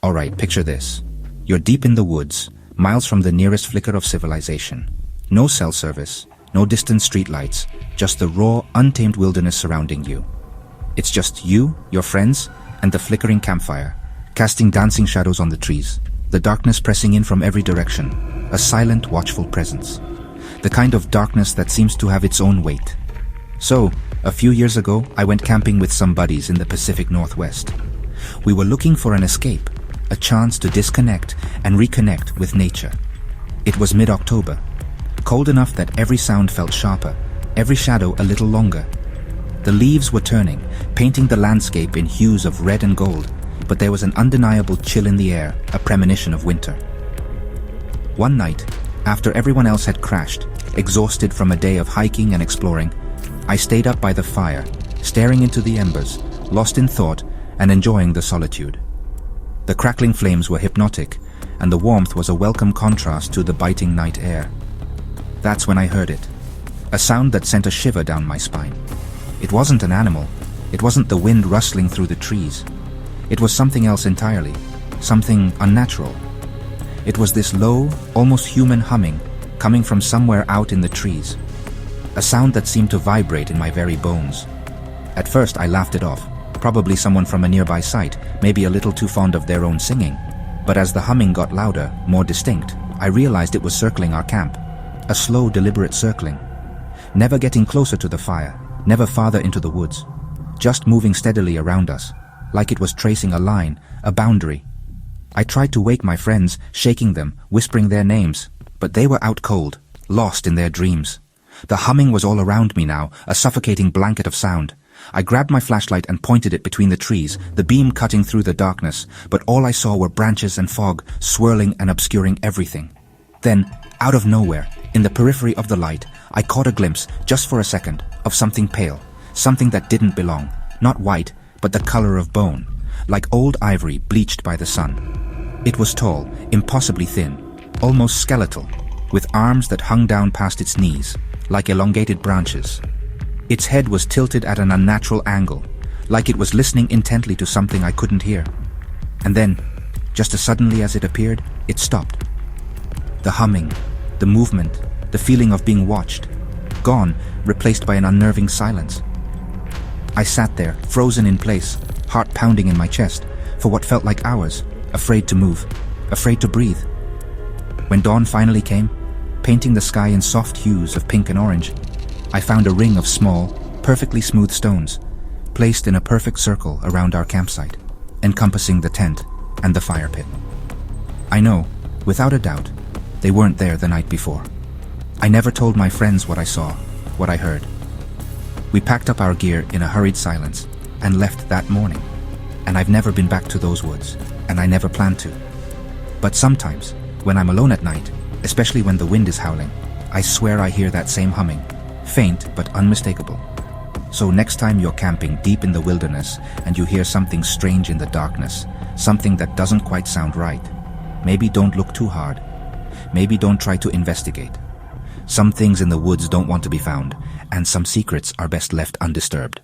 Alright, picture this. You're deep in the woods, miles from the nearest flicker of civilization. No cell service, no distant streetlights, just the raw, untamed wilderness surrounding you. It's just you, your friends, and the flickering campfire, casting dancing shadows on the trees, the darkness pressing in from every direction, a silent, watchful presence. The kind of darkness that seems to have its own weight. So, a few years ago, I went camping with some buddies in the Pacific Northwest. We were looking for an escape, a chance to disconnect and reconnect with nature. It was mid-October, cold enough that every sound felt sharper, every shadow a little longer. The leaves were turning, painting the landscape in hues of red and gold, but there was an undeniable chill in the air, a premonition of winter. One night, after everyone else had crashed, exhausted from a day of hiking and exploring, I stayed up by the fire, staring into the embers, lost in thought and enjoying the solitude. The crackling flames were hypnotic, and the warmth was a welcome contrast to the biting night air. That's when I heard it, a sound that sent a shiver down my spine. It wasn't an animal, it wasn't the wind rustling through the trees. It was something else entirely, something unnatural. It was this low, almost human humming, coming from somewhere out in the trees. A sound that seemed to vibrate in my very bones. At first I laughed it off, probably someone from a nearby site, maybe a little too fond of their own singing. But as the humming got louder, more distinct, I realized it was circling our camp. A slow, deliberate circling. Never getting closer to the fire, never farther into the woods. Just moving steadily around us, like it was tracing a line, a boundary. I tried to wake my friends, shaking them, whispering their names, but they were out cold, lost in their dreams. The humming was all around me now, a suffocating blanket of sound. I grabbed my flashlight and pointed it between the trees, the beam cutting through the darkness, but all I saw were branches and fog, swirling and obscuring everything. Then, out of nowhere, in the periphery of the light, I caught a glimpse, just for a second, of something pale, something that didn't belong, not white, but the color of bone, like old ivory bleached by the sun. It was tall, impossibly thin, almost skeletal, with arms that hung down past its knees, like elongated branches. Its head was tilted at an unnatural angle, like it was listening intently to something I couldn't hear. And then, just as suddenly as it appeared, it stopped. The humming, the movement, the feeling of being watched, gone, replaced by an unnerving silence. I sat there, frozen in place, heart pounding in my chest, for what felt like hours, afraid to move, afraid to breathe. When dawn finally came, painting the sky in soft hues of pink and orange, I found a ring of small, perfectly smooth stones, placed in a perfect circle around our campsite, encompassing the tent and the fire pit. I know, without a doubt, they weren't there the night before. I never told my friends what I saw, what I heard. We packed up our gear in a hurried silence and left that morning. And I've never been back to those woods, and I never plan to. But sometimes, when I'm alone at night, especially when the wind is howling, I swear I hear that same humming, faint but unmistakable. So next time you're camping deep in the wilderness and you hear something strange in the darkness, something that doesn't quite sound right, maybe don't look too hard. Maybe don't try to investigate. Some things in the woods don't want to be found, and some secrets are best left undisturbed.